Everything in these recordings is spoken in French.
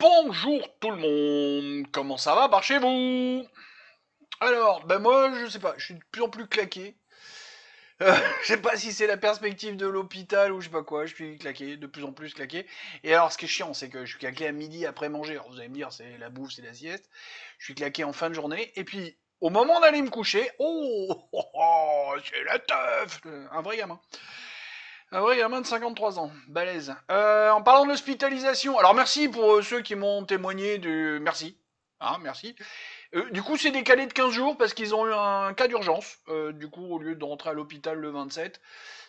Bonjour tout le monde, comment ça va par chez vous? Alors, ben moi, je sais pas, je suis de plus en plus claqué. Je sais pas si c'est la perspective de l'hôpital ou je sais pas quoi, je suis claqué, de plus en plus claqué. Et alors, ce qui est chiant, c'est que je suis claqué à midi après manger. Alors, vous allez me dire, c'est la bouffe, c'est la sieste. Je suis claqué en fin de journée. Et puis, au moment d'aller me coucher, c'est la teuf! Un vrai gamin. Un vrai gamin de 53 ans, balèze. En parlant de l'hospitalisation, alors merci pour ceux qui m'ont témoigné du... Merci. Hein, merci. Du coup, c'est décalé de 15 jours parce qu'ils ont eu un cas d'urgence. Du coup, au lieu de rentrer à l'hôpital le 27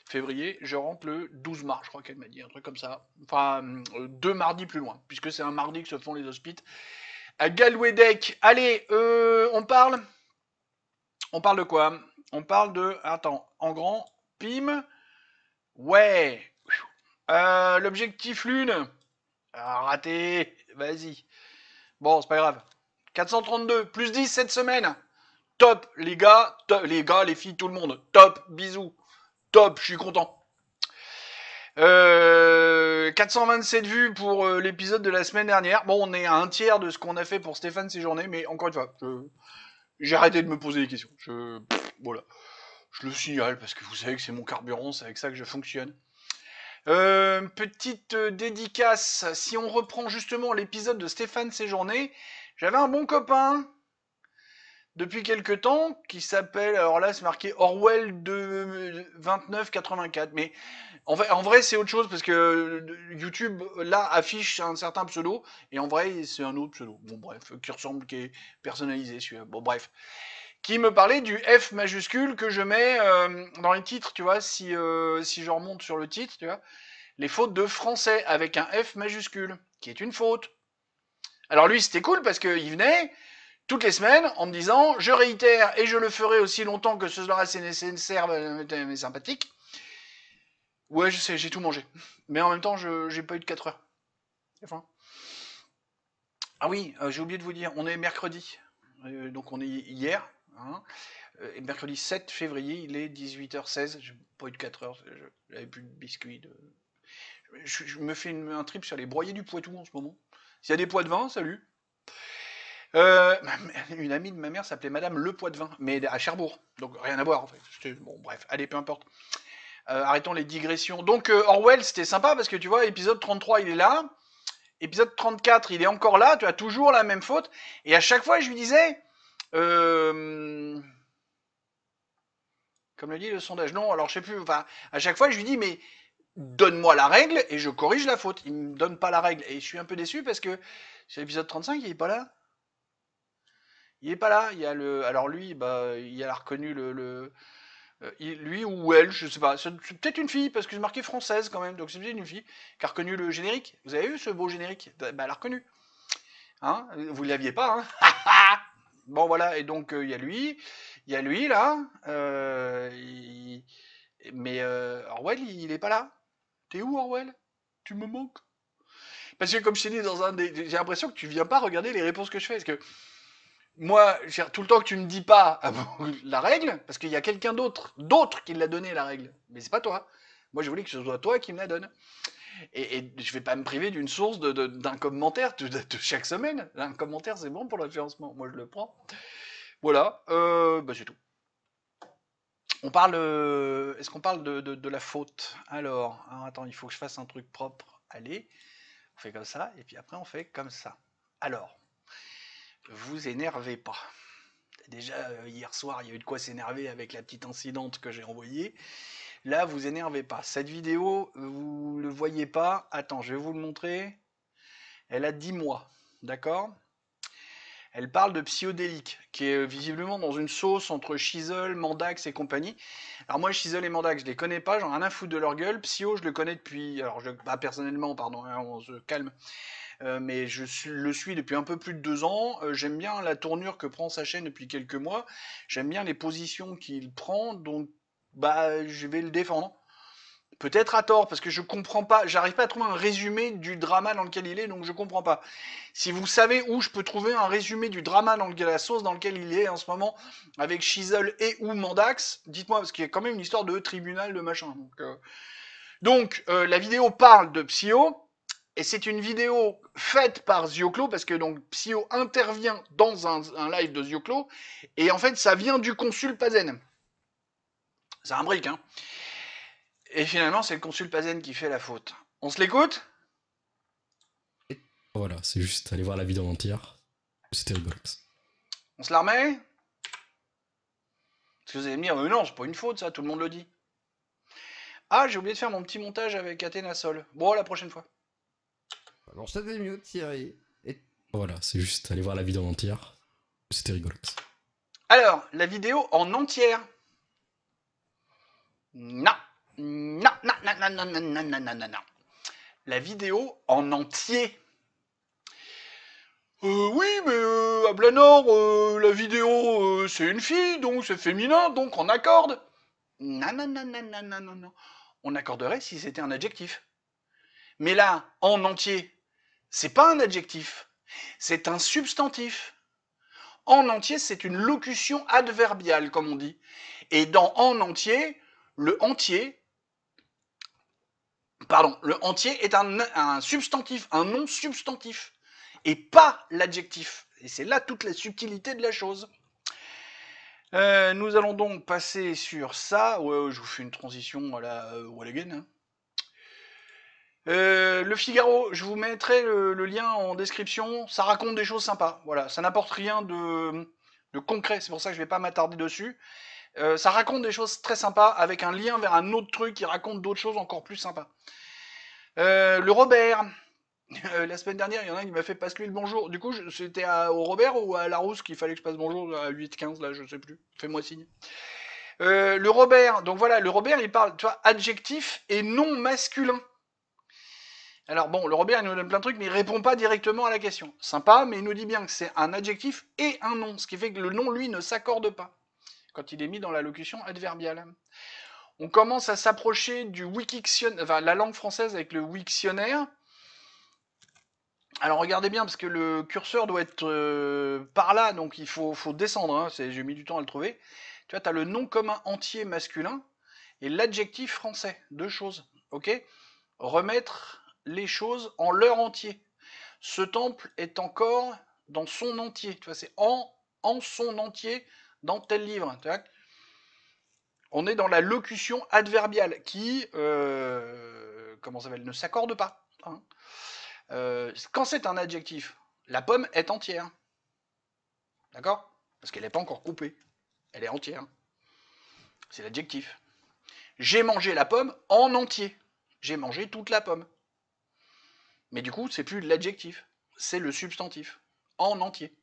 février, je rentre le 12 mars, je crois qu'elle m'a dit, un truc comme ça. Enfin, deux mardis plus loin, puisque c'est un mardi que se font les hospites. À Galwedec. Allez, on parle de quoi? On parle de... Attends, en grand, Pim. Ouais. L'objectif lune. Ah, raté. Vas-y. Bon, c'est pas grave. 432, plus 10 cette semaine. Top, les gars, les filles, tout le monde. Top, bisous. Top, je suis content. 427 vues pour l'épisode de la semaine dernière. Bon, on est à un tiers de ce qu'on a fait pour Stéphane Séjourné, mais encore une fois, j'ai arrêté de me poser des questions. Voilà. Je le signale parce que vous savez que c'est mon carburant, c'est avec ça que je fonctionne. Petite dédicace, si on reprend justement l'épisode de Stéphane Séjourné, j'avais un bon copain depuis quelques temps qui s'appelle, alors là c'est marqué Orwell de 2984, mais en vrai c'est autre chose parce que YouTube là affiche un certain pseudo et en vrai c'est un autre pseudo. Bon bref, qui ressemble, qui est personnalisé celui-là. Bon bref, qui me parlait du F majuscule que je mets dans les titres, tu vois, si je remonte sur le titre, tu vois, les fautes de français avec un F majuscule, qui est une faute. Alors lui c'était cool parce qu'il venait toutes les semaines en me disant je réitère et je le ferai aussi longtemps que ce sera nécessaire mais sympathique. Ouais, je sais, j'ai tout mangé. Mais en même temps, j'ai pas eu de 4 heures. Enfin. Ah oui, j'ai oublié de vous dire, on est mercredi. Donc on est hier. Hein, et mercredi 7 février, il est 18h16. J'ai pas eu de 4 heures. J'avais plus de biscuits. Je me fais un trip sur les broyés du Poitou en ce moment. S'il y a des pois de vin, salut. Euh, une amie de ma mère s'appelait Madame Le Poitvin, mais à Cherbourg. Donc rien à voir en fait. Bon, bref, allez, peu importe. Arrêtons les digressions. Donc Orwell, c'était sympa parce que tu vois, épisode 33, il est là. Épisode 34, il est encore là. Tu as toujours la même faute. Et à chaque fois, je lui disais, comme le dit le sondage, non, alors je sais plus. Enfin, à chaque fois, je lui dis, mais donne-moi la règle et je corrige la faute. Il me donne pas la règle. Et je suis un peu déçu parce que sur l'épisode 35, il est pas là. Il est pas là. Il y a le, alors lui, bah, il a reconnu lui ou elle, je sais pas. C'est peut-être une fille parce que c'est marqué française quand même. Donc c'est peut-être une fille qui a reconnu le générique. Vous avez vu ce beau générique? Bah, elle l'a reconnu. Hein, vous ne l'aviez pas, hein? Bon voilà. Et donc il y a lui là. Mais Orwell, il est pas là. T'es où Orwell? Tu me manques. Parce que comme je t'ai dit dans un des, j'ai l'impression que tu viens pas regarder les réponses que je fais. Parce que moi, tout le temps que tu me dis pas la règle, parce qu'il y a quelqu'un d'autre qui l'a donné la règle, mais c'est pas toi. Moi, je voulais que ce soit toi qui me la donne. Et je vais pas me priver d'une source d'un commentaire de chaque semaine. Un commentaire, c'est bon pour le référencement. Moi, je le prends. Voilà, bah, c'est tout. On parle. Est-ce qu'on parle de la faute? Alors, attends, il faut que je fasse un truc propre. Allez, on fait comme ça, et puis après, on fait comme ça. Alors, vous énervez pas. Déjà, hier soir, il y a eu de quoi s'énerver avec la petite incidente que j'ai envoyée. Là, vous énervez pas. Cette vidéo, vous ne le voyez pas. Attends, je vais vous le montrer. Elle a 10 mois. D'accord? Elle parle de psychodélique, qui est visiblement dans une sauce entre Chisel, Mandax et compagnie. Alors moi, Chisel et Mandax, je les connais pas, j'en ai rien à foutre de leur gueule. Psyo, je le connais depuis... Alors, pas personnellement, pardon, hein, on se calme. Mais le suis depuis un peu plus de 2 ans. J'aime bien la tournure que prend sa chaîne depuis quelques mois. J'aime bien les positions qu'il prend, donc bah je vais le défendre. Peut-être à tort, parce que je comprends pas, j'arrive pas à trouver un résumé du drama dans lequel il est, donc je comprends pas. Si vous savez où je peux trouver un résumé du drama dans la sauce dans lequel il est en ce moment, avec Chisel et ou Mandax, dites-moi, parce qu'il y a quand même une histoire de tribunal de machin. Donc la vidéo parle de Psyo, Et c'est une vidéo faite par Zioclo, parce que donc Psyo intervient dans un live de Zioclo, et en fait, ça vient du consul Pazen. C'est un brick, hein. Et finalement, c'est le consul Pazen qui fait la faute. On se l'écoute ? Voilà, c'est juste aller voir la vidéo entière. C'était rigolo. On se la remet ? Parce que vous allez me dire, non, c'est pas une faute, ça, tout le monde le dit. Ah, j'ai oublié de faire mon petit montage avec Athénasol. Bon, la prochaine fois. Alors, je t'ai mieux, Thierry. Voilà, c'est juste aller voir la vidéo entière. C'était rigolo. Alors, la vidéo en entière. Non. Non, non, non, non, non, non, non, non, non, non, non. La vidéo en entier. Oui, mais à Blanor, la vidéo, c'est une fille, donc c'est féminin, donc on accorde. Non, non, non, non, non, non, non, non. On accorderait si c'était un adjectif. Mais là, en entier, c'est pas un adjectif, c'est un substantif. En entier, c'est une locution adverbiale, comme on dit. Et dans en entier, le entier est un substantif, un nom substantif, et pas l'adjectif. Et c'est là toute la subtilité de la chose. Nous allons donc passer sur ça. Ouais, je vous fais une transition à la Walligan. Hein. Le Figaro, je vous mettrai le lien en description. Ça raconte des choses sympas. Voilà, ça n'apporte rien de concret. C'est pour ça que je ne vais pas m'attarder dessus. Ça raconte des choses très sympas avec un lien vers un autre truc qui raconte d'autres choses encore plus sympas. Le Robert. La semaine dernière, il y en a un qui m'a fait passer lui le bonjour. Du coup, c'était au Robert ou à Larousse qu'il fallait que je passe bonjour à 8-15, là, je sais plus. Fais-moi signe. Le Robert, donc voilà, le Robert, il parle, tu vois, adjectif et nom masculin. Alors bon, le Robert, il nous donne plein de trucs, mais il répond pas directement à la question. Sympa, mais il nous dit bien que c'est un adjectif et un nom, ce qui fait que le nom, lui, ne s'accorde pas quand il est mis dans la locution adverbiale. On commence à s'approcher du Wikictionnaire, enfin, la langue française avec le Wiktionnaire. Alors regardez bien, parce que le curseur doit être par là, donc il faut descendre, hein, j'ai mis du temps à le trouver. Tu vois, tu as le nom commun entier masculin et l'adjectif français, deux choses, ok ? Remettre les choses en leur entier. Ce temple est encore dans son entier, tu vois, c'est en son entier dans tel livre, tu vois. On est dans la locution adverbiale qui, comment ça s'appelle, ne s'accorde pas, hein. Quand c'est un adjectif, la pomme est entière. D'accord ? Parce qu'elle n'est pas encore coupée. Elle est entière. C'est l'adjectif. J'ai mangé la pomme en entier. J'ai mangé toute la pomme. Mais du coup, c'est plus l'adjectif. C'est le substantif. En entier.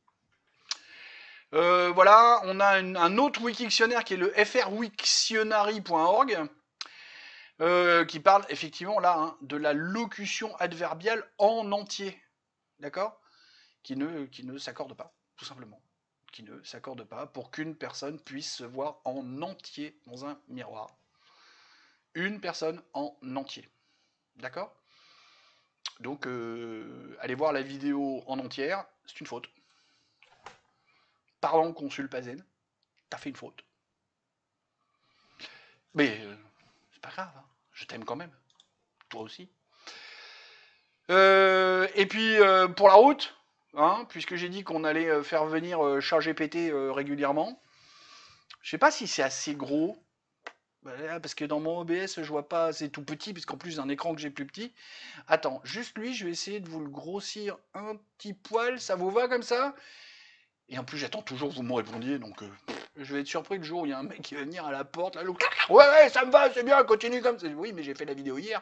Voilà, on a un autre Wikictionnaire qui est le frwiktionary.org qui parle effectivement là hein, de la locution adverbiale en entier. D'accord ? Qui ne s'accorde pas, tout simplement. Qui ne s'accorde pas pour qu'une personne puisse se voir en entier dans un miroir. Une personne en entier. D'accord ? Donc, allez voir la vidéo en entière, c'est une faute. Pardon, consul Pazen, t'as fait une faute. Mais c'est pas grave, hein. Je t'aime quand même. Toi aussi. Et puis, pour la route, hein, puisque j'ai dit qu'on allait faire venir ChatGPT régulièrement, je sais pas si c'est assez gros, parce que dans mon OBS, je vois pas, c'est tout petit, puisqu'en plus d'un écran que j'ai plus petit. Attends, juste lui, je vais essayer de vous le grossir un petit poil, ça vous va comme ça ? Et en plus, j'attends toujours que vous me répondiez, donc je vais être surpris le jour où il y a un mec qui va venir à la porte, là, ouais, ça me va, c'est bien, continue comme ça. Oui, mais j'ai fait la vidéo hier.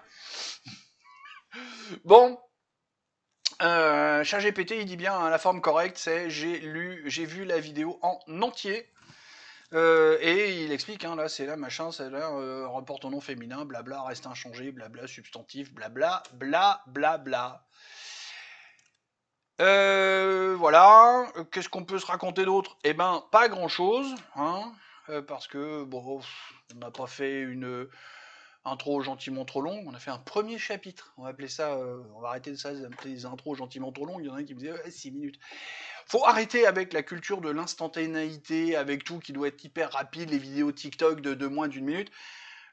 Bon, ChatGPT, il dit bien hein, la forme correcte, c'est j'ai vu la vidéo en entier. Et il explique, hein, là, c'est là, machin, c'est là, reporte au nom féminin, blabla, reste inchangé, blabla, substantif, blabla, blablabla. Voilà. Qu'est-ce qu'on peut se raconter d'autre ? Eh ben, pas grand-chose, hein, parce que, bon, on n'a pas fait une intro gentiment trop longue, on a fait un premier chapitre, on va appeler ça, on va arrêter de ça, appeler des intros gentiment trop longues, il y en a un qui me disait, ouais, 6 minutes. Faut arrêter avec la culture de l'instantanéité, avec tout qui doit être hyper rapide, les vidéos TikTok de moins d'une minute.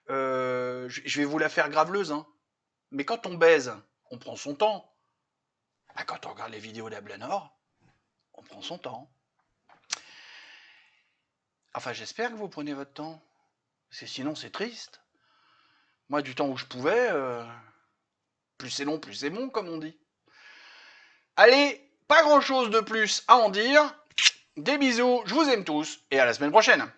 Je vais vous la faire graveleuse, hein. Mais quand on baise, on prend son temps. Bah, quand on regarde les vidéos d'Ablanor, on prend son temps. Enfin, j'espère que vous prenez votre temps. Parce que sinon, c'est triste. Moi, du temps où je pouvais, plus c'est long, plus c'est bon, comme on dit. Allez, pas grand-chose de plus à en dire. Des bisous, je vous aime tous, et à la semaine prochaine.